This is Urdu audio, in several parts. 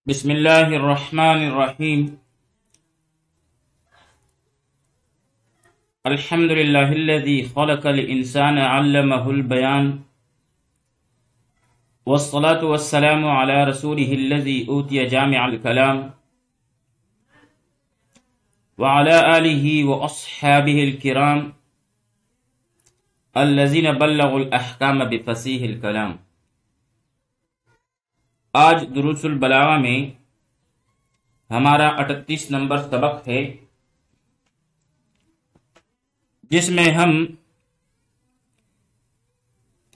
بسم اللہ الرحمن الرحیم الحمد للہ الذی خلق الانسان علمہ البیان والصلاة والسلام علی رسولہ الذی اوتی جامع الکلام وعلی آلہ واصحابہ الکرام الذین بلغوا الاحکام بفصیح الکلام۔ آج دروس البلاغہ میں ہمارا 38 نمبر سبق ہے، جس میں ہم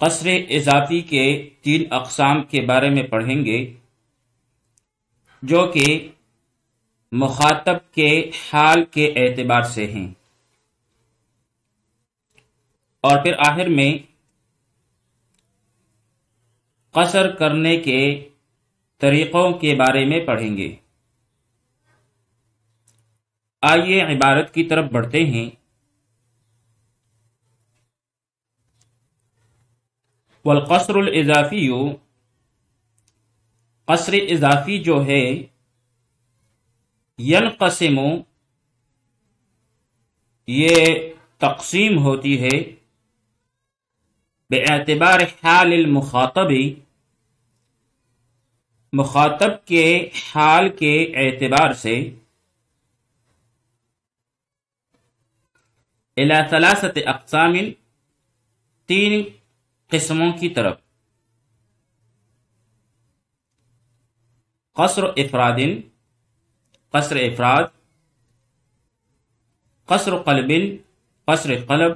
قصر اضافی کے 3 اقسام کے بارے میں پڑھیں گے، جو کہ مخاطب کے حال کے اعتبار سے ہیں، اور پھر آخر میں قصر کرنے کے طریقوں کے بارے میں پڑھیں گے۔ آئیے عبارت کی طرف بڑھتے ہیں۔ والقصر الاضافی، قصر اضافی جو ہے ینقسم، یہ تقسیم ہوتی ہے باعتبار حال المخاطب، مخاطب کے حال کے اعتبار سے، الی 3 اقسام، 3 قسموں کی طرف۔ قصر افراد، قصر افراد، قصر قلب، قصر قلب،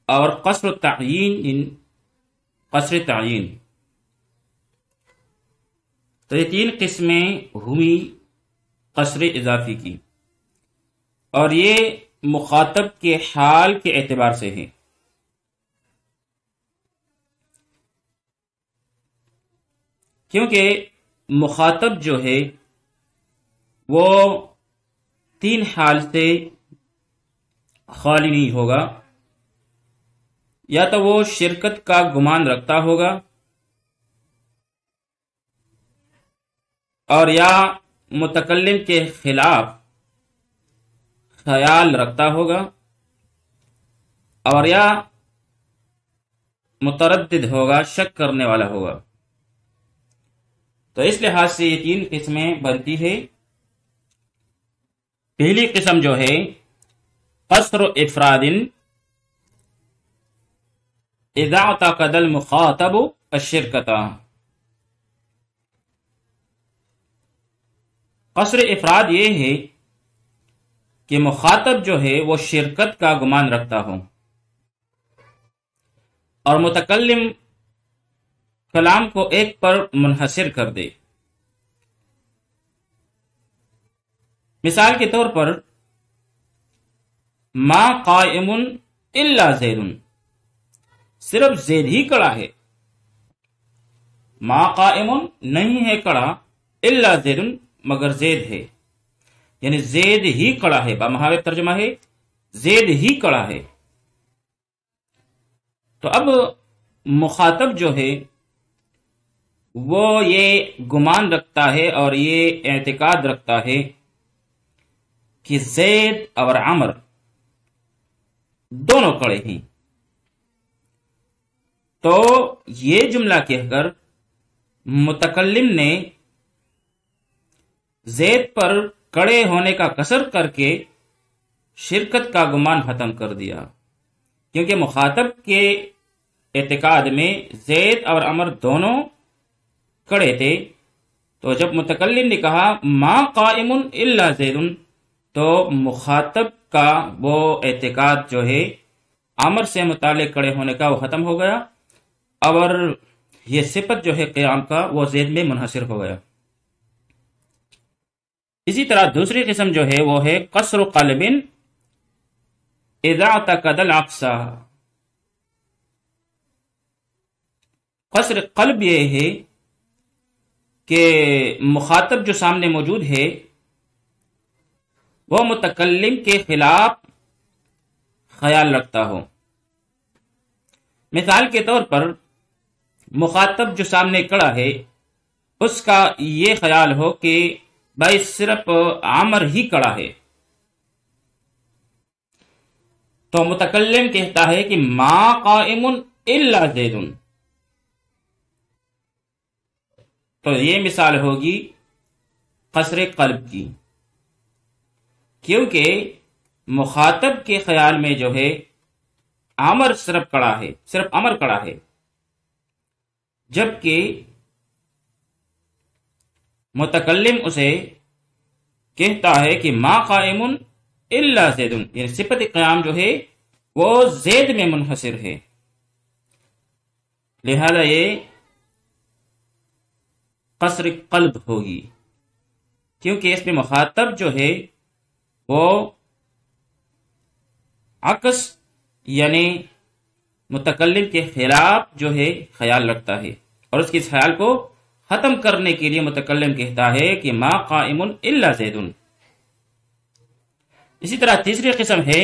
اور قصر تعیین، قصر تعیین۔ تو یہ 3 قسمیں ہوئی قصر اضافی کی، اور یہ مخاطب کے حال کے اعتبار سے ہیں۔ کیونکہ مخاطب جو ہے وہ 3 حال سے خالی نہیں ہوگا، یا تو وہ شرکت کا گمان رکھتا ہوگا، اور یا متکلم کے خلاف خیال رکھتا ہوگا، اور یا متردد ہوگا، شک کرنے والا ہوگا۔ تو اس لحاظ سے یہ 3 قسمیں بنتی ہے۔ پہلی قسم جو ہے قصر افراد، اذا اعتقد المخاطب الشرکۃ۔ قصر افراد یہ ہے کہ مخاطب جو ہے وہ شرکت کا گمان رکھتا ہو، اور متکلم کلام کو ایک پر منحصر کر دے۔ مثال کے طور پر، ما قائم الا زید، صرف زید ہی کھڑا ہے۔ ما قائم نہیں ہے کھڑا، الا زید مگر زید ہے، یعنی زید ہی کھڑا ہے، بامحاور ترجمہ ہے زید ہی کھڑا ہے۔ تو اب مخاطب جو ہے وہ یہ گمان رکھتا ہے اور یہ اعتقاد رکھتا ہے کہ زید اور عمر دونوں کھڑے ہیں۔ تو یہ جملہ کہہ کر متکلم نے زید پر کھڑے ہونے کا قصر کر کے شرکت کا گمان ختم کر دیا، کیونکہ مخاطب کے اعتقاد میں زید اور عمر دونوں کھڑے تھے۔ تو جب متکلم نے کہا ما قائم الا زید، تو مخاطب کا وہ اعتقاد جو ہے عمر سے متعلق کھڑے ہونے کا وہ ختم ہو گیا، اور یہ صفت جو ہے قیام کا وہ زید میں منحصر ہو گیا۔ اسی طرح دوسری قسم جو ہے وہ ہے قصر قلب، اذا اعتقد العکس۔ قصر قلب یہ ہے کہ مخاطب جو سامنے موجود ہے وہ متکلم کے خلاف خیال رکھتا ہو۔ مثال کے طور پر، مخاطب جو سامنے کھڑا ہے اس کا یہ خیال ہو کہ بھائی صرف عمر ہی کڑا ہے، تو متکلم کہتا ہے کہ ما قائم الا زید، تو یہ مثال ہوگی قصر قلب کی، کیونکہ مخاطب کے خیال میں جو ہے عمر صرف کڑا ہے، صرف عمر کڑا ہے، جبکہ متکلم اسے کہتا ہے کہ ما قائم الا زید، یعنی صفت قیام جو ہے وہ زید میں منحصر ہے، لہذا یہ قصر قلب ہوگی، کیونکہ اس میں مخاطب جو ہے وہ عکس یعنی متکلم کے خلاف جو ہے خیال رکھتا ہے، اور اس کے اس خیال کو ختم کرنے کے لیے متکلم کہتا ہے کہ ما قائم الا زید۔ اسی طرح تیسری قسم ہے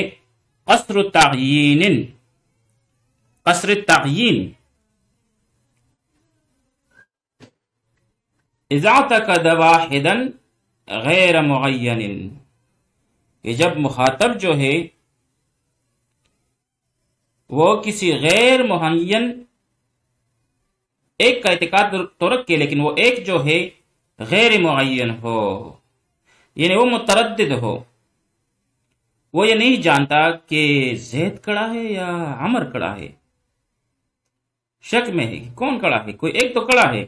قصر تعیین۔ قصر تعیین، اذا اعتقد واحدا غیر معین، کہ جب مخاطب جو ہے وہ کسی غیر معین ایک کا اعتقاد تو رکھ کے، لیکن وہ ایک جو ہے غیر معین ہو، یعنی وہ متردد ہو، وہ یہ نہیں جانتا کہ زید کڑا ہے یا عمر کڑا ہے، شک میں ہے کہ کون کڑا ہے، کوئی ایک تو کڑا ہے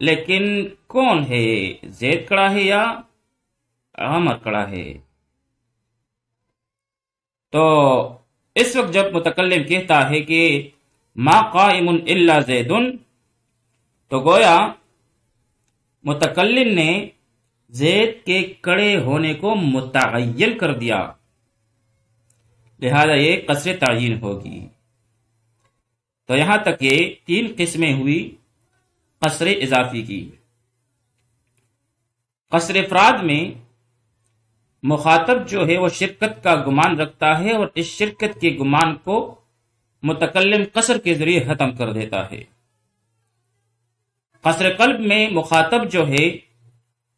لیکن کون ہے، زید کڑا ہے یا عمر کڑا ہے۔ تو اس وقت جب متکلم کہتا ہے کہ ما قائم الا زید، تو گویا متکلم نے زید کے کڑے ہونے کو متعین کر دیا، لہذا یہ قصر تعیین ہوگی۔ تو یہاں تک یہ تین قسمیں ہوئی قصر اضافی کی۔ قصر افراد میں مخاطب جو ہے وہ شرکت کا گمان رکھتا ہے، اور اس شرکت کے گمان کو متکلم قصر کے ذریعے ختم کر دیتا ہے۔ قصر قلب میں مخاطب جو ہے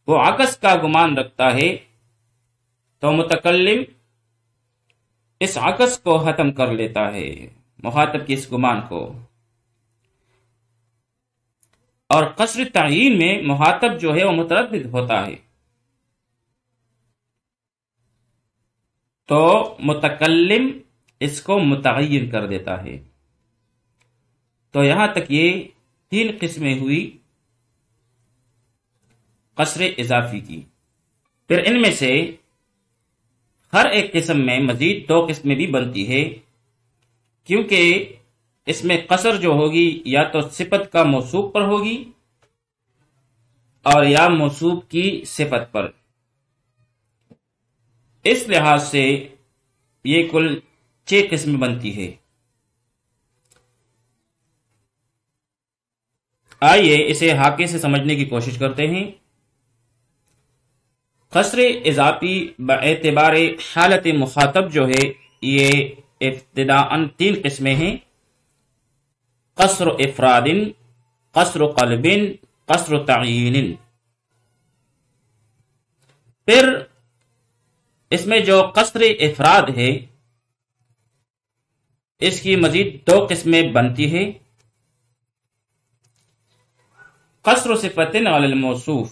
وہ عکس کا گمان رکھتا ہے، تو متکلم اس عکس کو ختم کر لیتا ہے، مخاطب کے اس گمان کو۔ اور قصر تعیین میں مخاطب جو ہے وہ متردد ہوتا ہے، تو متکلم اس کو متعین کر دیتا ہے۔ تو یہاں تک یہ تین قسمیں ہوئی قصر اضافی کی۔ پھر ان میں سے ہر ایک قسم میں مزید دو قسمیں بھی بنتی ہے، کیونکہ اس میں قصر جو ہوگی یا تو صفت کا موصوف پر ہوگی اور یا موصوف کی صفت پر۔ اس لحاظ سے یہ کل 6 قسم بنتی ہے۔ آئیے اسے حاکے سے سمجھنے کی کوشش کرتے ہیں۔ قصر اضافی باعتبار حالت مخاطب جو ہے یہ ابتداءً 3 قسمیں ہیں: قصر افراد، قصر قلب، قصر تعیین۔ پھر اس میں جو قصر افراد ہے اس کی مزید 2 قسمیں بنتی ہے: قصر صفت علی الموصوف،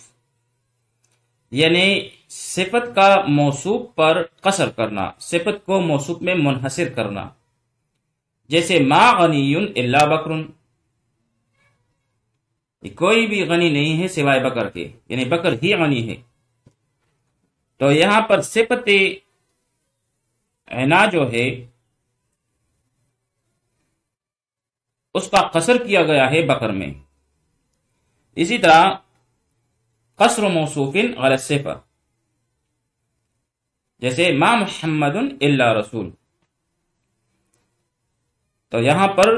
یعنی صفت کا موصوف پر قصر کرنا، صفت کو موصوف میں منحصر کرنا، جیسے ما غنی الا بکر، کوئی بھی غنی نہیں ہے سوائے بکر کے، یعنی بکر ہی غنی ہے۔ تو یہاں پر صفت عنا جو ہے اس کا قصر کیا گیا ہے بکر میں۔ اسی طرح قصر موصوف علی الصفہ، جیسے ما محمد الا رسول، تو یہاں پر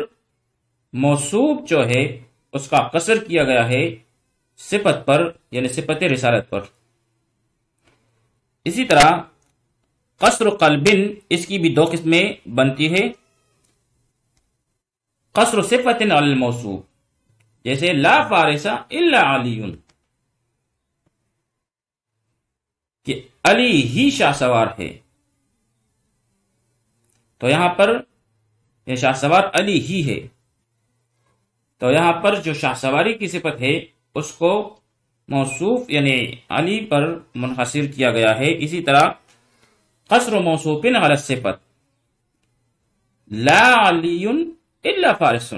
موصوف جو ہے اس کا قصر کیا گیا ہے صفت پر، یعنی صفت رسالت پر۔ اسی طرح قصر قلب، اس کی بھی 2 قسمیں بنتی ہے: قصر صفت علی الموصوف، جیسے لا فارس الا علی، کہ علی ہی شاہ سوار ہے، تو یہاں پر یہ شاہ سوار علی ہی ہے، تو یہاں پر جو شاہ سواری کی صفت ہے اس کو موصوف یعنی علی پر منحصر کیا گیا ہے۔ اسی طرح قصر موصوف علی الصفت، لا علی الا فارس،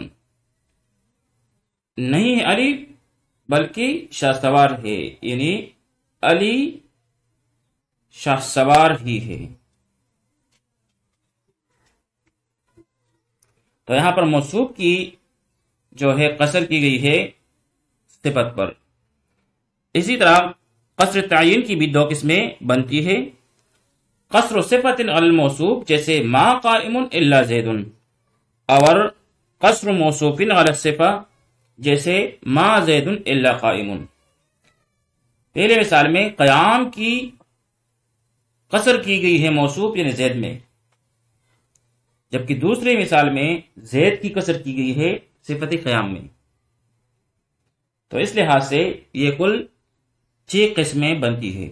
نہیں علی بلکہ شاہ سوار ہے، یعنی علی شاہ سوار ہی ہے۔ تو یہاں پر موصوف کی جو ہے قصر کی گئی ہے صفت پر۔ اسی طرح قصر تعین کی بھی دو قسمیں بنتی ہے، قصر صفت علی الموصوف جیسے ما قائم الا زید، اور قصر موصوف علی الصفہ جیسے ما زید الا قائم۔ پہلے مثال میں قیام کی قصر کی گئی ہے موصوف یعنی زید میں، جبکہ دوسری مثال میں زید کی قصر کی گئی ہے صفت قیام میں۔ تو اس لحاظ سے یہ کل 6 قسمیں بنتی ہے۔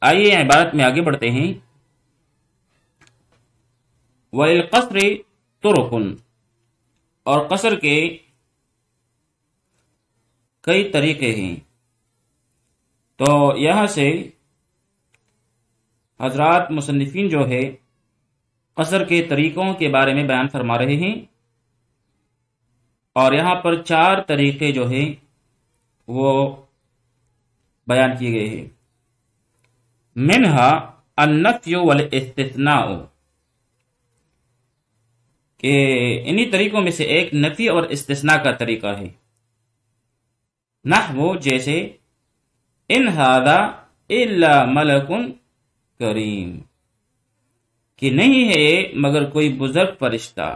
آئیے عبارت میں آگے بڑھتے ہیں۔ وَلِلْقَصْرِ طُرُقٌ، اور قصر کے کئی طریقے ہیں۔ تو یہاں سے حضرات مصنفین جو ہے قصر کے طریقوں کے بارے میں بیان فرما رہے ہیں، اور یہاں پر 4 طریقے جو ہیں وہ بیان کیے گئے ہیں۔ منہا النفی والاستثناء، کہ انہی طریقوں میں سے ایک نفی اور استثناء کا طریقہ ہے۔ نحو جیسے ان ھذا الا ملک کریم، کہ نہیں ہے مگر کوئی بزرگ فرشتہ۔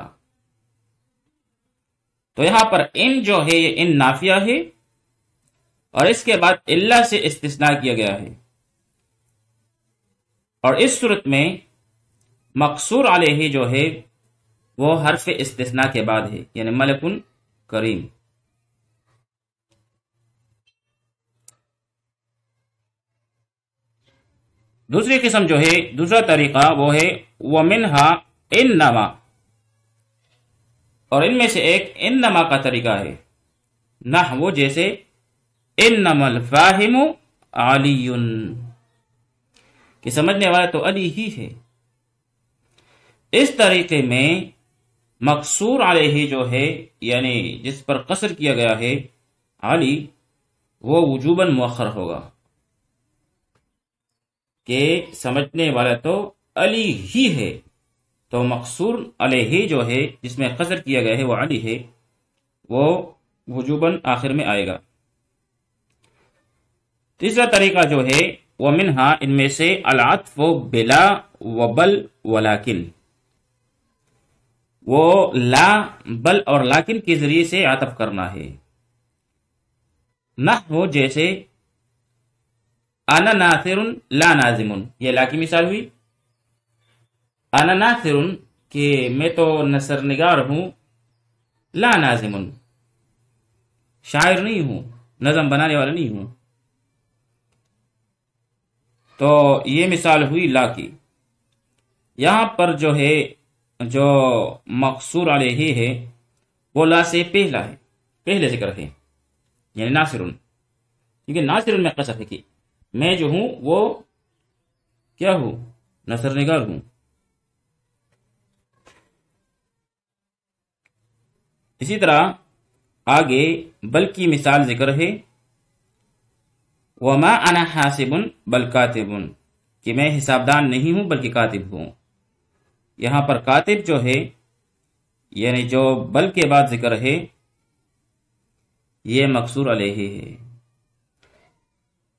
تو یہاں پر ان جو ہے یہ ان نافیہ ہے، اور اس کے بعد الا سے استثناء کیا گیا ہے، اور اس صورت میں مقصور علیہ جو ہے وہ حرف استثناء کے بعد ہے، یعنی ملک کریم۔ دوسری قسم جو ہے، دوسرا طریقہ وہ ہے وَمِنْهَا إِنَّمَا، اور ان میں سے ایک انما کا طریقہ ہے۔ نحو جیسے انما الفاہم علی، کہ سمجھنے والا تو علی ہی ہے۔ اس طریقے میں مقصور علیہ جو ہے یعنی جس پر قصر کیا گیا ہے علی، وہ وجوباً مؤخر ہوگا، کہ سمجھنے والا تو علی ہی ہے، تو مقصور علیہ جو ہے جس میں قصر کیا گیا ہے وہ علی ہے، وہ وجوباً آخر میں آئے گا۔ تیسرا طریقہ جو ہے وَمِنْهَا، ان میں سے العطف بلا وبل ولیکن، وہ لا بل اور لیکن کے ذریعے سے عطف کرنا ہے۔ نحو جیسے انا ناصر لا نازم، یہ لا کی مثال ہوئی۔ انا ناصر کہ میں تو نثر نگار ہوں، لا نازم شاعر نہیں ہوں، نظم بنانے والا نہیں ہوں۔ تو یہ مثال ہوئی لا کی۔ یہاں پر جو ہے جو مقصور علیہ ہے وہ لا سے پہلا ہے، پہلے ذکر ہے، یعنی ناصر، کیونکہ ناصر میں قصر ہے کہ میں جو ہوں وہ کیا ہوں، نثر نگار ہوں۔ اسی طرح آگے بل کی مثال ذکر ہے، وما انا حاسب بل کاتب، کہ میں حسابدان نہیں ہوں بلکہ کاتب ہوں۔ یہاں پر کاتب جو ہے یعنی جو بل کے بعد ذکر ہے یہ مقصور علیہ ہے۔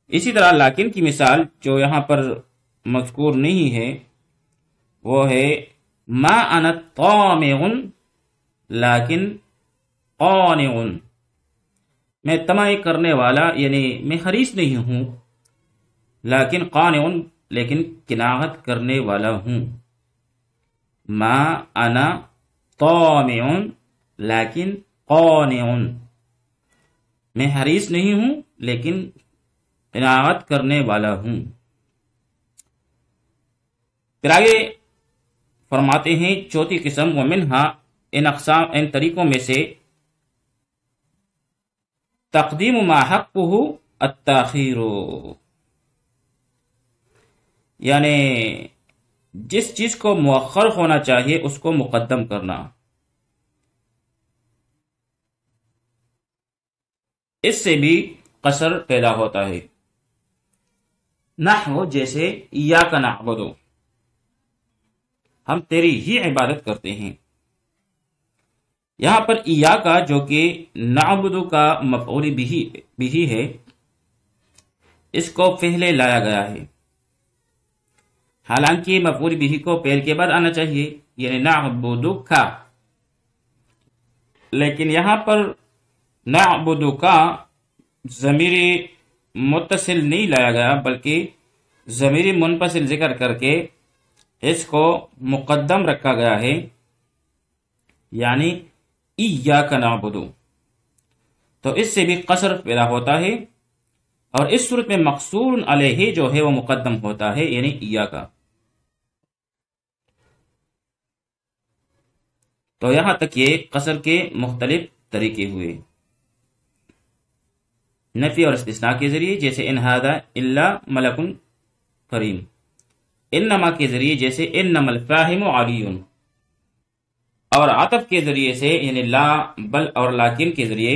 اسی طرح لیکن کی مثال جو یہاں پر مذکور نہیں ہے وہ ہے ما انا طامع لیکن قانع، میں طمع کرنے والا یعنی میں حریص نہیں ہوں، لیکن قانع لیکن قناعت کرنے والا ہوں۔ ما انا طامع لیکن قانع، میں حریص نہیں ہوں لیکن عنایت کرنے والا ہوں۔ پھر آگے فرماتے ہیں چوتھی قسم ومنہا، ان طریقوں میں سے تقدیم ما حقہ التاخیر، یعنی جس چیز کو مؤخر ہونا چاہیے اس کو مقدم کرنا۔ اس سے بھی قصر پیدا ہوتا ہے۔ نحو جیسے ایاک نعبد، ہم تیری ہی عبادت کرتے ہیں۔ یہاں پر ایاک جو کہ نعبد کا مفعول بھی ہے، اس کو پہلے لایا گیا ہے، حالانکہ مفعول بھی کو پہل کے بعد آنا چاہیے، یعنی نعبدک، لیکن یہاں پر نعبدک ضمیر متصل نہیں لایا گیا، بلکہ ضمیر منفصل ذکر کر کے اس کو مقدم رکھا گیا ہے، یعنی ایاک نعبد۔ تو اس سے بھی قصر پیدا ہوتا ہے، اور اس صورت میں مقصور علیہ جو ہے وہ مقدم ہوتا ہے، یعنی ایاک۔ تو یہاں تک یہ قصر کے مختلف طریقے ہوئے، نفی اور استثناء کے ذریعے جیسے ان ھذا الا ملک کریم، انما کے ذریعے جیسے انما الفاہم علی، اور عطف کے ذریعے سے یعنی لا بل اور لیکن کے ذریعے۔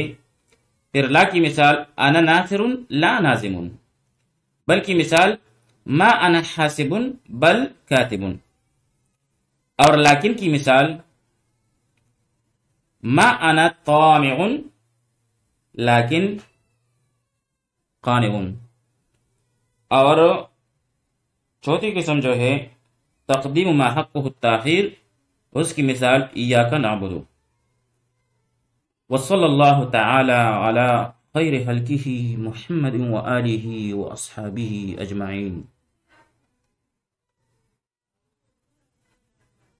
پھر لا کی مثال انا ناصر لا نازم، بل کی مثال ما انا حاسب بل کاتب، اور لیکن کی مثال ما انا طامع لیکن قانع۔ اور چوتھی قسم جو ہے تقدیم ما حقہ التاخیر، اس کی مثال ایاک نعبد۔ وصلی اللہ تعالی علی خیر خلقہ محمد وآلہ واصحابہ اجمعین۔